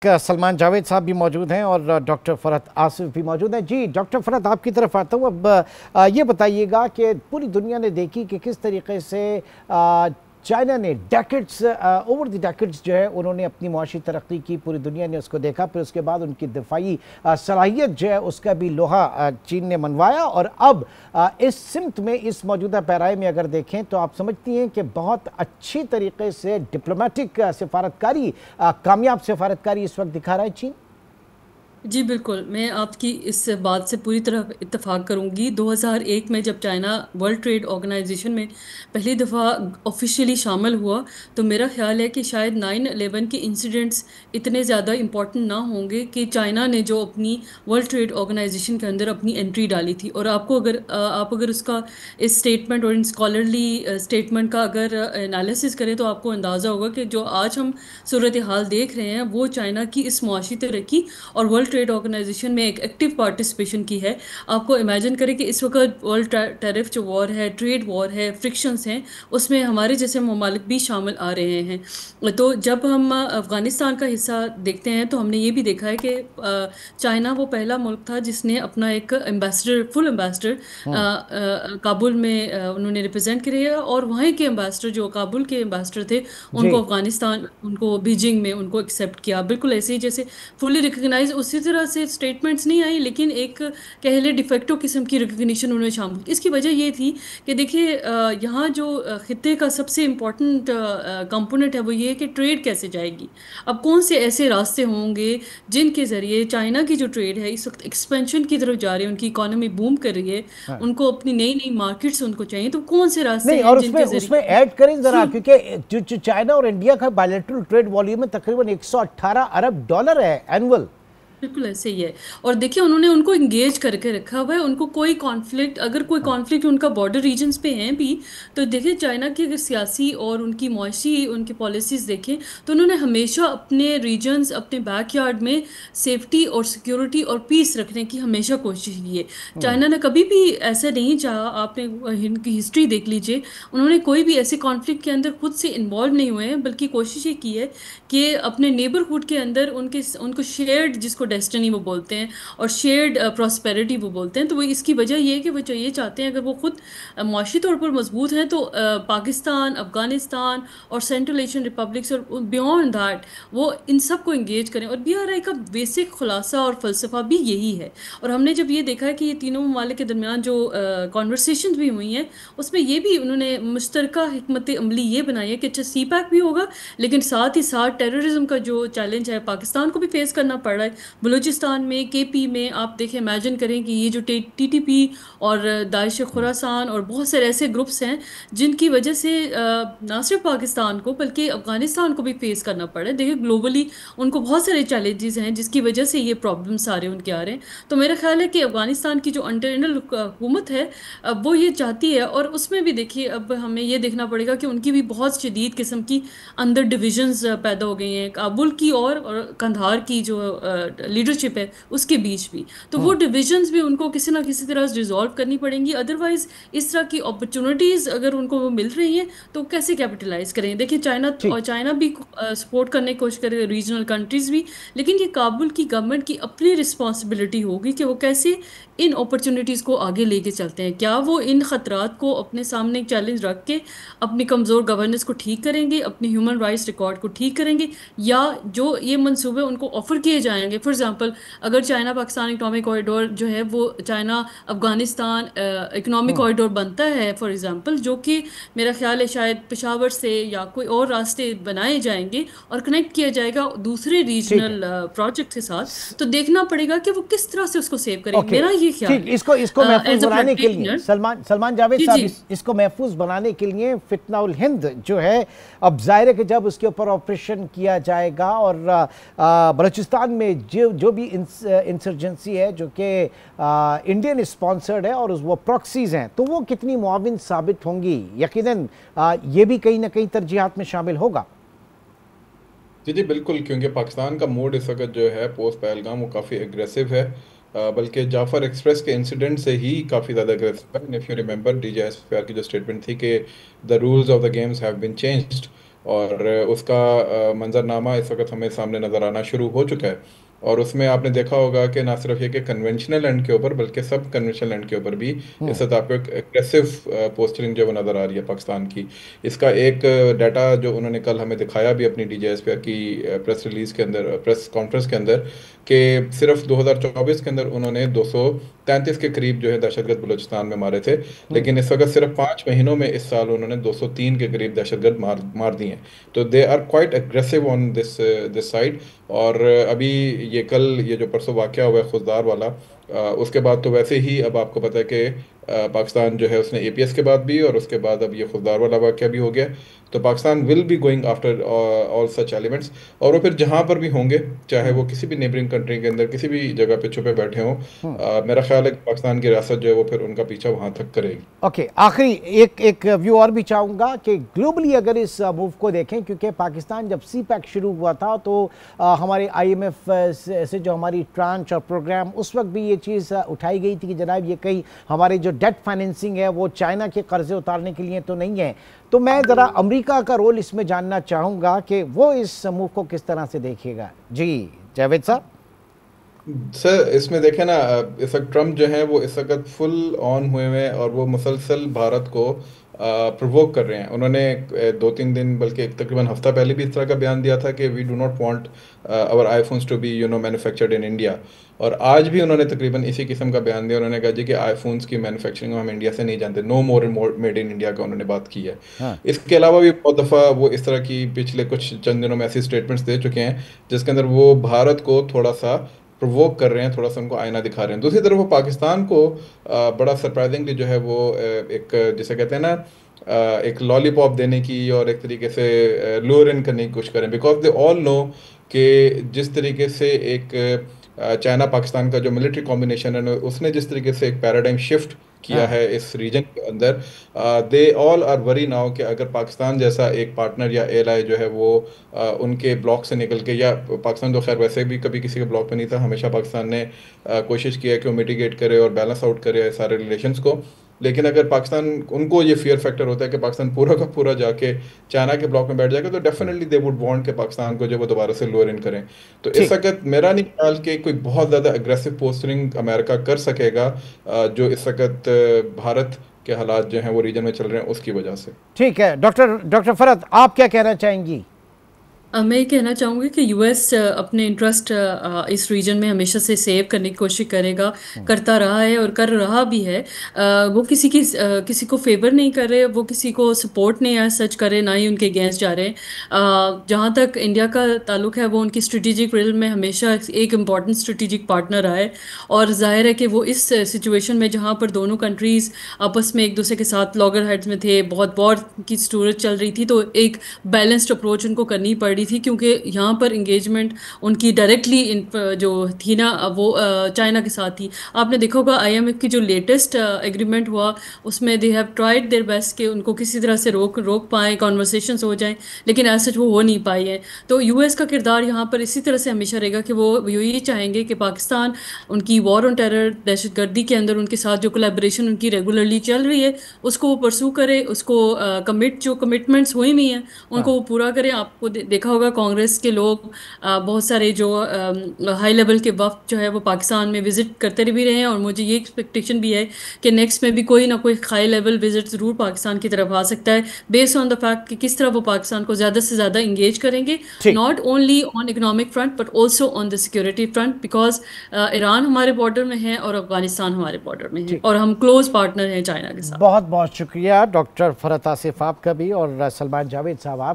सलमान जावेद साहब भी मौजूद हैं और डॉक्टर फरहत आसिफ भी मौजूद हैं। जी डॉक्टर फरहत, आपकी तरफ आता हूँ। अब ये बताइएगा कि पूरी दुनिया ने देखी कि किस तरीके से चाइना ने डेकेड्स ओवर द डेकेड्स जो है उन्होंने अपनी मुआशी तरक्की की, पूरी दुनिया ने उसको देखा। फिर उसके बाद उनकी दिफाई सलाहियत जो है उसका भी लोहा चीन ने मनवाया। और अब इस सिमत में, इस मौजूदा पैराए में अगर देखें तो आप समझती हैं कि बहुत अच्छी तरीके से डिप्लोमेटिक सिफारतकारी, कामयाब सिफारतकारी इस वक्त दिखा रहा है चीन। जी बिल्कुल, मैं आपकी इस बात से पूरी तरह इत्तेफाक करूंगी। 2001 में जब चाइना वर्ल्ड ट्रेड ऑर्गेनाइजेशन में पहली दफ़ा ऑफिशियली शामिल हुआ, तो मेरा ख्याल है कि शायद 9/11 के इंसिडेंट्स इतने ज़्यादा इम्पोर्टेंट ना होंगे कि चाइना ने जो अपनी वर्ल्ड ट्रेड ऑर्गेनाइजेशन के अंदर अपनी एंट्री डाली थी। और आप अगर उसका इस स्टेटमेंट और इन स्कॉलरली स्टेटमेंट का अगर एनालिसिस करें तो आपको अंदाज़ा होगा कि जो आज हम सूरत हाल देख रहे हैं वो चाइना की इस मुआशी तरक्की और वर्ल्ड ट्रेड ऑर्गेनाइजेशन में एक एक्टिव पार्टिसिपेशन की है। आपको इमेजिन करें कि इस वक्त वर्ल्ड टैरिफ जो वॉर है, ट्रेड वॉर है, फ्रिक्शंस हैं, उसमें हमारे जैसे ममालिक भी शामिल आ रहे हैं। तो जब हम अफ़गानिस्तान का हिस्सा देखते हैं तो हमने ये भी देखा है कि चाइना वो पहला मुल्क था जिसने अपना एक एम्बेसडर, फुल एम्बेसडर काबुल में उन्होंने रिप्रेजेंट किया। और वहीं के एम्बेसडर, जो काबुल के एम्बेसडर थे, उनको जी अफगानिस्तान, उनको बीजिंग में उनको एक्सेप्ट किया, बिल्कुल ऐसे ही जैसे फुली रिकग्नाइज। उसी तरह से स्टेटमेंट्स नहीं आई, लेकिन एक कह ले डिफेक्टो किस्म की रिकग्निशन उन्होंने शामिल की। इसकी वजह ये थी कि देखिए यहाँ जो खित्ते का सबसे इम्पोर्टेंट कंपोनेंट है वो ये है कि ट्रेड कैसे जाएगी। अब कौन से ऐसे रास्ते होंगे जिनके ज़रिए चाइना की जो ट्रेड है इस वक्त एक्सपेंशन की तरफ जा रही है, उनकी इकोनॉमी बूम कर रही है, हाँ। उनको अपनी नई नई मार्केट्स उनको चाहिए, तो कौन से रास्ते नहीं, हैं और उसमें जिनके उसमें ज़रिए ऐड करें जरा, क्योंकि जो चाइना और इंडिया का बायलैटरल ट्रेड वॉल्यूम में तकरीबन 118 अरब डॉलर है एनुअल। बिल्कुल ऐसे ही है। और देखिए उन्होंने उनको इंगेज करके रखा हुआ है। उनको कोई कॉन्फ्लिक्ट, अगर कोई कॉन्फ्लिक्ट उनका बॉर्डर रीजन्स पे हैं भी, तो देखिए चाइना की अगर सियासी और उनकी मुआशी उनकी पॉलिसीज देखें तो उन्होंने हमेशा अपने रीजन्स, अपने बैकयार्ड में सेफ्टी और सिक्योरिटी और पीस रखने की हमेशा कोशिश की है। चाइना ने कभी भी ऐसा नहीं चाहा, आपने इनकी हिस्ट्री देख लीजिए, उन्होंने कोई भी ऐसे कॉन्फ्लिक्ट के अंदर खुद से इन्वॉल्व नहीं हुए हैं, बल्कि कोशिश ये की है कि अपने नेबरहुड के अंदर उनको शेयर्ड, जिसको डेस्टिनी वो बोलते हैं, और शेयर्ड प्रॉस्पेरिटी वो बोलते हैं। तो वो इसकी वजह ये है कि वो ये चाहते हैं, अगर वो खुद मुआशी तौर पर मजबूत हैं तो पाकिस्तान, अफगानिस्तान और सेंट्रल एशियन रिपब्लिक्स और बियॉन्ड दैट वो इन सब को इंगेज करें। और BRI का बेसिक खुलासा और फलसफा भी यही है। और हमने जब ये देखा है कि ये तीनों ममालिक के दरमियान जो कॉन्वर्सेशन भी हुई हैं, उसमें ये भी उन्होंने मुश्तरका हिकमत अमली ये बनाई है कि अच्छा CPEC भी होगा, लेकिन साथ ही साथ टेररिज्म का जो चैलेंज है पाकिस्तान को भी फेस करना पड़ रहा है। बलूचिस्तान में, KP में आप देखें, इमेजिन करें कि ये जो TTP और दाइश खुरासान और बहुत सारे ऐसे ग्रुप्स हैं जिनकी वजह से ना सिर्फ पाकिस्तान को बल्कि अफगानिस्तान को भी फेस करना पड़ रहा है। देखिए ग्लोबली उनको बहुत सारे चैलेंजेस हैं जिसकी वजह से ये प्रॉब्लम सारे उनके आ रहे हैं। तो मेरा ख्याल है कि अफगानिस्तान की जो इंटरनल हुकूमत है, अब वो ये चाहती है, और उसमें भी देखिए अब हमें ये देखना पड़ेगा कि उनकी भी बहुत शदीद किस्म की अंदर डिविजन्स पैदा हो गई हैं, काबुल की और कंधार की जो लीडरशिप है उसके बीच भी। तो वो डिविजन्स भी उनको किसी ना किसी तरह रिजॉल्व करनी पड़ेंगी। अदरवाइज इस तरह की अपॉर्चुनिटीज़ अगर उनको वो मिल रही हैं तो कैसे कैपिटलाइज करें। देखिए ठीक। चाइना भी सपोर्ट करने की कोशिश करे, रीजनल कंट्रीज भी, लेकिन ये काबुल की गवर्नमेंट की अपनी रिस्पॉन्सिबिलिटी होगी कि वो कैसे इन अपॉर्चुनिटीज़ को आगे लेके चलते हैं। क्या वो इन खतरात को अपने सामने एक चैलेंज रख के अपनी कमज़ोर गवर्नेंस को ठीक करेंगे, अपनी ह्यूमन राइट्स रिकॉर्ड को ठीक करेंगे, या जो ये मंसूबे उनको ऑफर किए जाएंगे, फॉर एग्जांपल अगर चाइना पाकिस्तान इकनॉमिक कॉरिडोर जो है वो चाइना अफगानिस्तान इकनॉमिक कॉरिडोर बनता है फॉर एग्जांपल, जो कि मेरा ख्याल है शायद पेशावर से या कोई और रास्ते बनाए जाएंगे और कनेक्ट किया जाएगा दूसरे ठीक है। रीजनल प्रोजेक्ट के साथ, तो देखना पड़ेगा कि वो किस तरह से उसको सेव करेंगे। ओके। मेरा ये ख्याल ठीक, है इसको इसको महफूज एज अ बनाने के लिए प्रैक्टिशनर। सलमान सलमान जावेद जी साहब, जी इसको महफूज बनाने के लिए फितना उल हिंद जो है, अब जाहिर है कि जब उसके ऊपर ऑपरेशन किया जाएगा और बलूचिस्तान में जो जो भी इंसर्जेंसी है जो कि इंडियन स्पॉन्सर्ड है और वो प्रॉक्सीज हैं, तो वो कितनी मुआविन साबित होंगी, यकीनन ये भी कहीं ना कहीं तरजीहात में शामिल होगा। जी जी बिल्कुल, क्योंकि पाकिस्तान का मूड इस वक्त जो है पोस्ट पहलगाम वो काफ़ी एग्रेसिव है। बल्कि जाफर एक्सप्रेस के इंसिडेंट से ही काफ़ी ज़्यादा एग्रेसिव है। इफ़ यू रिमेंबर DGSPR की जो स्टेटमेंट थी कि the rules of the games have been changed, और उसका मंजरनामा इस वक्त हमें सामने नज़र आना शुरू हो चुका है। और उसमें आपने देखा होगा कि ना सिर्फ ये कि कन्वेंशनल एंड के ऊपर बल्कि सब कन्वेंशनल एंड के ऊपर भी इस वक्त आपको एक एग्रेसिव पोस्टरिंग जो वो नज़र आ रही है पाकिस्तान की। इसका एक डाटा जो उन्होंने कल हमें दिखाया भी अपनी DJSPR की प्रेस रिलीज के अंदर, प्रेस कॉन्फ्रेंस के अंदर, कि सिर्फ 2024 के अंदर उन्होंने 233 के करीब जो है दहशतगर्द बलूचिस्तान में मारे थे। लेकिन इस वक्त सिर्फ 5 महीनों में इस साल उन्होंने 203 के करीब दहशतगर्द मार दिए हैं। तो they are quite aggressive on this this side. और अभी ये जो परसों वाक़या हुआ है खुजदार वाला, उसके बाद तो वैसे ही अब आपको पता है कि पाकिस्तान जो है उसने APS के बाद भी और उसके बाद अब ये खुजदार वाला वाक़या भी हो गया। तो Pakistan will be going after all such elements, और वो फिर जहाँ पर भी होंगे, चाहे वो किसी भी नेबरिंग कंट्री के अंदर किसी भी जगह पे छुपे बैठे हों, मेरा ख्याल है कि पाकिस्तान की रियासत जो है वो फिर उनका पीछा वहाँ तक करेगी। ओके, आखिरी एक व्यू और भी चाहूँगा कि ग्लोबली अगर इस मूव को देखें, क्योंकि पाकिस्तान जब CPEC शुरू हुआ था तो हमारे IMF से जो हमारी ट्रांच और प्रोग्राम, उस वक्त भी ये चीज़ उठाई गई थी कि जनाब ये कई हमारे जो डेट फाइनेंसिंग है वो चाइना के कर्जे उतारने के लिए तो नहीं है। तो मैं ज़रा अमेरिका का रोल इसमें जानना चाहूँगा कि वो इस मूव को किस तरह से देखेगा। जी जावेद साहब। सर इसमें देखें ना, इस वक्त ट्रम्प जो है वो इस वक्त फुल ऑन हुए हैं और वो मुसलसल भारत को प्रोवोक कर रहे हैं। उन्होंने 2-3 दिन बल्कि एक तकरीबन हफ्ता पहले भी इस तरह का बयान दिया था कि we do not want our iPhones to be manufactured in India. और आज भी उन्होंने तकरीबन इसी किस्म का बयान दिया। उन्होंने कहा जी कि आईफोन्स की मैन्युफैक्चरिंग हम इंडिया से नहीं जानते, no more made in India का उन्होंने बात की है। हाँ। इसके अलावा भी बहुत दफ़ा वो इस तरह की पिछले कुछ चंद दिनों में ऐसी स्टेटमेंट्स दे चुके हैं जिसके अंदर वो भारत को थोड़ा सा प्रोवोक कर रहे हैं, थोड़ा सा उनको आईना दिखा रहे हैं। दूसरी तरफ वो पाकिस्तान को बड़ा सरप्राइजिंगली जो है वो एक जिसे कहते हैं ना, एक लॉलीपॉप देने की और एक तरीके से लूर इन करने की कोशिश करें, बिकॉज दे ऑल नो कि जिस तरीके से एक चाइना पाकिस्तान का जो मिलिट्री कॉम्बिनेशन है उसने जिस तरीके से एक पैराडाइम शिफ्ट किया है इस रीजन के अंदर, they all are worry now कि अगर पाकिस्तान जैसा एक पार्टनर या एलाई जो है वो उनके ब्लॉक से निकल के, या पाकिस्तान तो खैर वैसे भी कभी किसी के ब्लॉक पे नहीं था, हमेशा पाकिस्तान ने कोशिश की है कि वो मिटिगेट करे और बैलेंस आउट करे सारे रिलेशंस को। लेकिन अगर पाकिस्तान, उनको ये फियर फैक्टर होता है कि पाकिस्तान पूरा का पूरा जाके चाइना के ब्लॉक में बैठ जाएगा, तो डेफिनेटली दे वुड वांट कि पाकिस्तान को जो वो दोबारा से लोअर इन करें। तो इस वक्त मेरा नहीं ख्याल कि कोई बहुत ज़्यादा अग्रेसिव पोस्टरिंग अमेरिका कर सकेगा, जो इस वक्त भारत के हालात जो हैं वो रीजन में चल रहे हैं उसकी वजह से। ठीक है, डॉक्टर फरहत आप क्या कहना चाहेंगी? मैं कहना चाहूँगी कि US अपने इंटरेस्ट इस रीजन में हमेशा से सेव करने की कोशिश करेगा, करता रहा है और कर रहा भी है। वो किसी को फेवर नहीं कर रहे, वो किसी को सपोर्ट नहीं है सच करे, ना ही उनके अगेंस्ट जा रहे हैं। जहाँ तक इंडिया का ताल्लुक है, वो उनकी स्ट्रेटेजिक रियल में हमेशा एक इम्पॉर्टेंट स्ट्रेटेजिक पार्टनर रहा है। और जाहिर है कि वो इस सिचुएशन में जहाँ पर दोनों कंट्रीज़ आपस में एक दूसरे के साथ लॉगर हेड्स में थे, बहुत वॉर की स्टोरेज चल रही थी, तो एक बैलेंस्ड अप्रोच उनको करनी पड़ रही थी, क्योंकि यहाँ पर इंगेजमेंट उनकी डायरेक्टली जो थी ना वो चाइना के साथ थी। आपने देखा होगा IMF की जो लेटेस्ट एग्रीमेंट हुआ उसमें they have tried their best कि उनको किसी तरह से रोक पाए, कॉन्वर्सेशंस हो जाएं, लेकिन ऐसा वो हो नहीं पाई है। तो US का किरदार यहाँ पर इसी तरह से हमेशा रहेगा कि वो यही चाहेंगे कि पाकिस्तान उनकी वॉर ऑन टेरर, दहशतगर्दी के अंदर उनके साथ जो कोलैबोरेशन उनकी रेगुलरली चल रही है उसको वो परसू करे, उसको जो कमिटमेंट्स हुई हुई हैं उनको वो पूरा करें। आपको देखा होगा कांग्रेस के लोग बहुत सारे जो हाई लेवल के वक्त जो है वो पाकिस्तान में विजिट करते भी रहे हैं, और मुझे ये एक्सपेक्टेशन भी है कि नेक्स्ट में भी कोई ना कोई हाई लेवल विजिट ज़रूर पाकिस्तान की तरफ आ सकता है, बेस्ड ऑन द फैक्ट कि किस तरह वो पाकिस्तान को ज़्यादा से ज़्यादा इंगेज करेंगे, not only on economic front but also on the security front, because Iran हमारे बॉर्डर में है और अफगानिस्तान हमारे बॉर्डर में है और हम क्लोज पार्टनर हैं चाइना के साथ। बहुत बहुत शुक्रिया डॉक्टर फरहत आसिफ आपका भी, और सलमान जावेद साहब आपका।